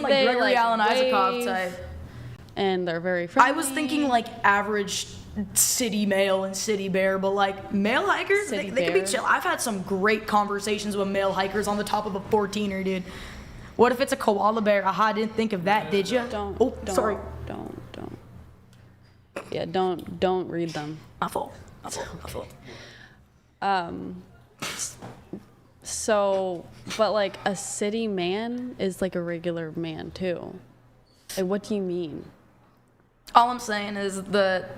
like Gregory Alan Isakov type. And they're very friendly. I was thinking like average city male and city bear, but like male hikers, they can be chill. I've had some great conversations with male hikers on the top of a 14er, dude. What if it's a koala bear? Aha, I didn't think of that, did you? Sorry. Don't. Yeah, don't read them. My fault. So, but like a city man is like a regular man too. Like, what do you mean? All I'm saying is that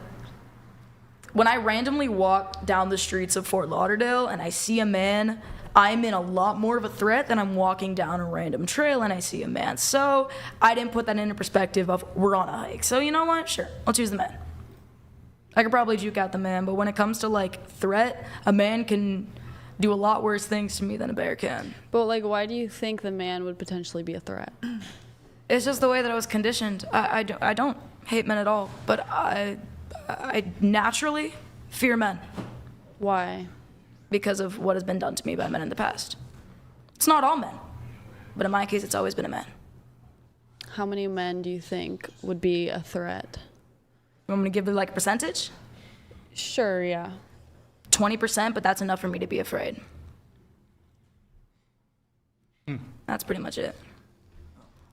when I randomly walk down the streets of Fort Lauderdale and I see a man, I'm in a lot more of a threat than I'm walking down a random trail and I see a man. So I didn't put that into perspective of we're on a hike. So you know what? Sure, I'll choose the man. I could probably juke out the man, but when it comes to like threat, a man can do a lot worse things to me than a bear can. But like, why do you think the man would potentially be a threat? It's just the way that I was conditioned. I don't hate men at all, but I naturally fear men. Why? Because of what has been done to me by men in the past. It's not all men, but in my case, it's always been a man. How many men do you think would be a threat? You want me to give you like a percentage? Sure, yeah. 20%, but that's enough for me to be afraid. That's pretty much it.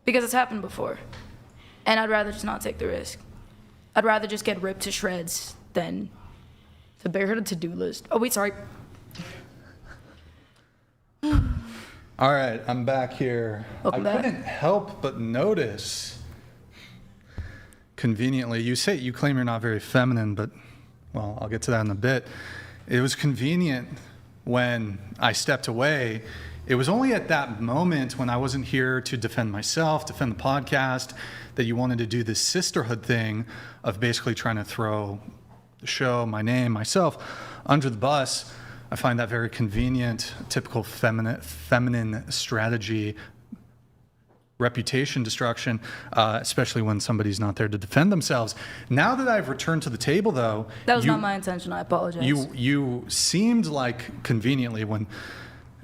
Because it's happened before. And I'd rather just not take the risk. I'd rather just get ripped to shreds than to bear a to-do list. Oh, wait, sorry. All right, I'm back here. Welcome back. Couldn't help but notice, conveniently, you claim you're not very feminine, but, well, I'll get to that in a bit. It was convenient when I stepped away. It was only at that moment when I wasn't here to defend myself, defend the podcast, that you wanted to do this sisterhood thing of basically trying to throw the show, my name, myself, under the bus. I find that very convenient, typical feminine strategy, reputation destruction, especially when somebody's not there to defend themselves. Now that I've returned to the table, though... That was not my intention. I apologize. You seemed like conveniently when...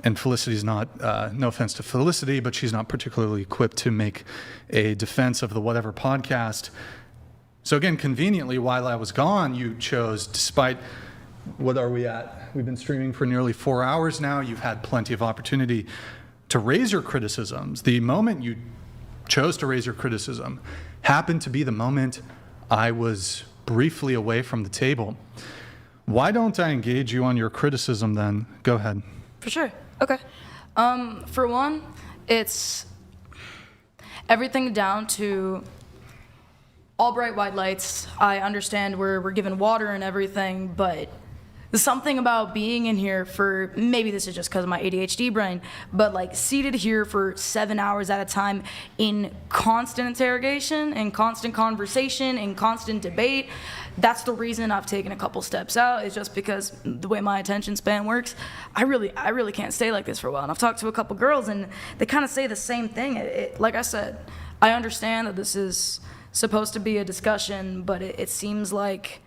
And Felicity's not, no offense to Felicity, but she's not particularly equipped to make a defense of the Whatever podcast. So again, conveniently, while I was gone, you chose, despite, what are we at? We've been streaming for nearly 4 hours now. You've had plenty of opportunity to raise your criticisms. The moment you chose to raise your criticism happened to be the moment I was briefly away from the table. Why don't I engage you on your criticism then? Go ahead. For sure. Okay. For one, it's everything down to all bright white lights. I understand we're given water and everything, but there's something about being in here for, maybe this is just because of my ADHD brain, but like seated here for 7 hours at a time in constant interrogation, in constant conversation, in constant debate. That's the reason I've taken a couple steps out, is just because the way my attention span works, I really can't stay like this for a while. And I've talked to a couple girls and they kind of say the same thing. Like I said, I understand that this is supposed to be a discussion, but it seems like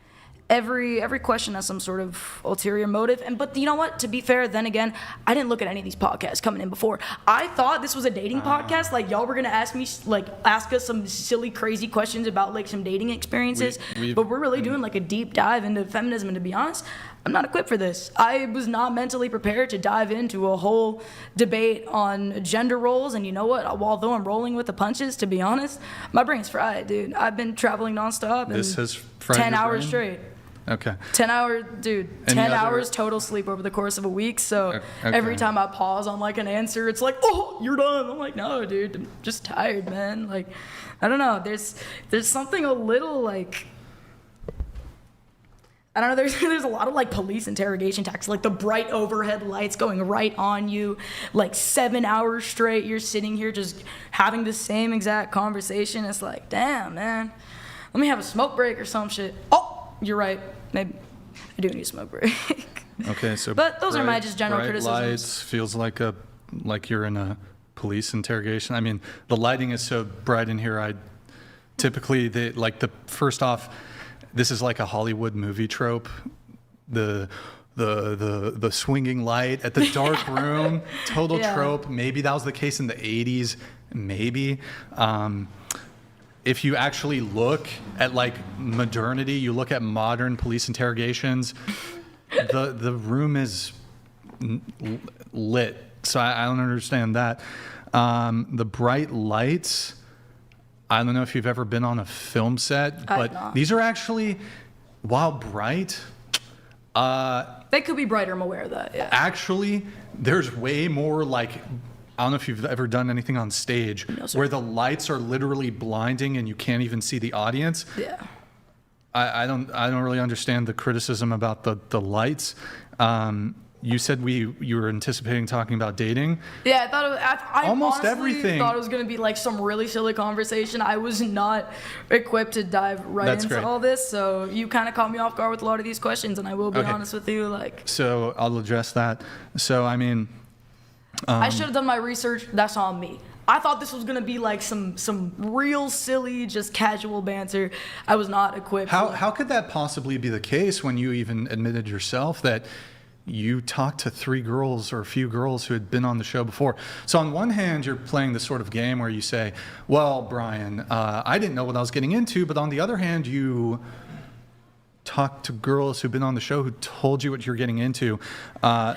every question has some sort of ulterior motive. But you know what? To be fair, then again, I didn't look at any of these podcasts coming in before. I thought this was a dating podcast. Like, y'all were gonna ask us some silly, crazy questions about like some dating experiences. But we're really doing like a deep dive into feminism. And to be honest, I'm not equipped for this. I was not mentally prepared to dive into a whole debate on gender roles. And you know what? Although I'm rolling with the punches, to be honest, my brain's fried, dude. I've been traveling nonstop. This has fried 10 your hours brain? straight. Okay. 10 hours total sleep over the course of a week. So okay. Every time I pause on like an answer, it's like, oh, you're done. I'm like, no, dude, I'm just tired, man. Like, I don't know. There's something a little like, I don't know. There's a lot of like police interrogation tactics, like the bright overhead lights going right on you, like 7 hours straight. You're sitting here just having the same exact conversation. It's like, damn, man, let me have a smoke break or some shit. Oh, you're right. Maybe I do need a smoke break. Okay, so but those are my just general bright criticisms. Lights feels like you're in a police interrogation. I mean, the lighting is so bright in here. First off, this is like a Hollywood movie trope. The the swinging light at the dark room, total Yeah. trope. Maybe that was the case in the 80s, maybe. If you actually look at like modernity, you look at modern police interrogations, the room is lit. So I don't understand that. The bright lights, I don't know if you've ever been on a film set, I have but not. these are actually, while bright, They could be brighter, I'm aware of that, yeah. actually, there's way more like, I don't know if you've ever done anything on stage No, sir. where the lights are literally blinding and you can't even see the audience. Yeah. I don't really understand the criticism about the lights. You said you were anticipating talking about dating. Yeah, I thought I Almost honestly everything. thought it was gonna be like some really silly conversation. I was not equipped to dive right That's into great. all this, so you kind of caught me off guard with a lot of these questions, and I will be Okay. honest with you, like So I'll address that. So I mean, I should have done my research. That's on me. I thought this was gonna be like some real silly, just casual banter. I was not equipped. how could that possibly be the case when you even admitted yourself that you talked to 3 girls or a few girls who had been on the show before? So on one hand, you're playing this sort of game where you say, well, Brian, I didn't know what I was getting into. But on the other hand, you talked to girls who've been on the show who told you what you're getting into.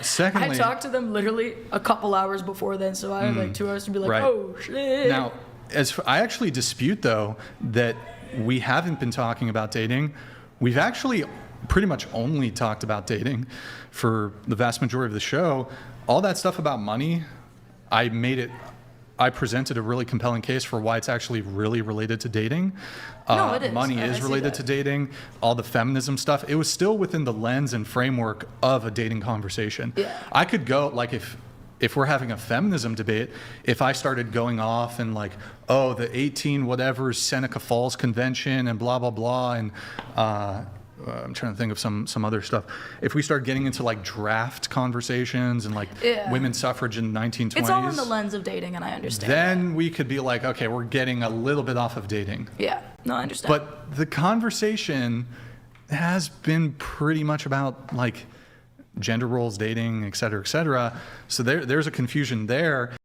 Secondly, I talked to them literally a couple hours before then, so I had like 2 hours to be like, Right. oh shit. Now, I actually dispute, though, that we haven't been talking about dating. We've actually pretty much only talked about dating for the vast majority of the show. All that stuff about money, I presented a really compelling case for why it's actually really related to dating. No, it is. Money I is see related that. to dating. All the feminism stuff, it was still within the lens and framework of a dating conversation. Yeah. I could go, like, if we're having a feminism debate, if I started going off and like, oh, the 18 whatever Seneca Falls Convention and blah, blah, blah, and I'm trying to think of some other stuff. If we start getting into like draft conversations and like Yeah. women's suffrage in the 1920s, It's all in the lens of dating, and I understand. then we could be like, okay, we're getting a little bit off of dating. Yeah, no, I understand. But the conversation has been pretty much about like gender roles, dating, et cetera, et cetera. So there's a confusion there.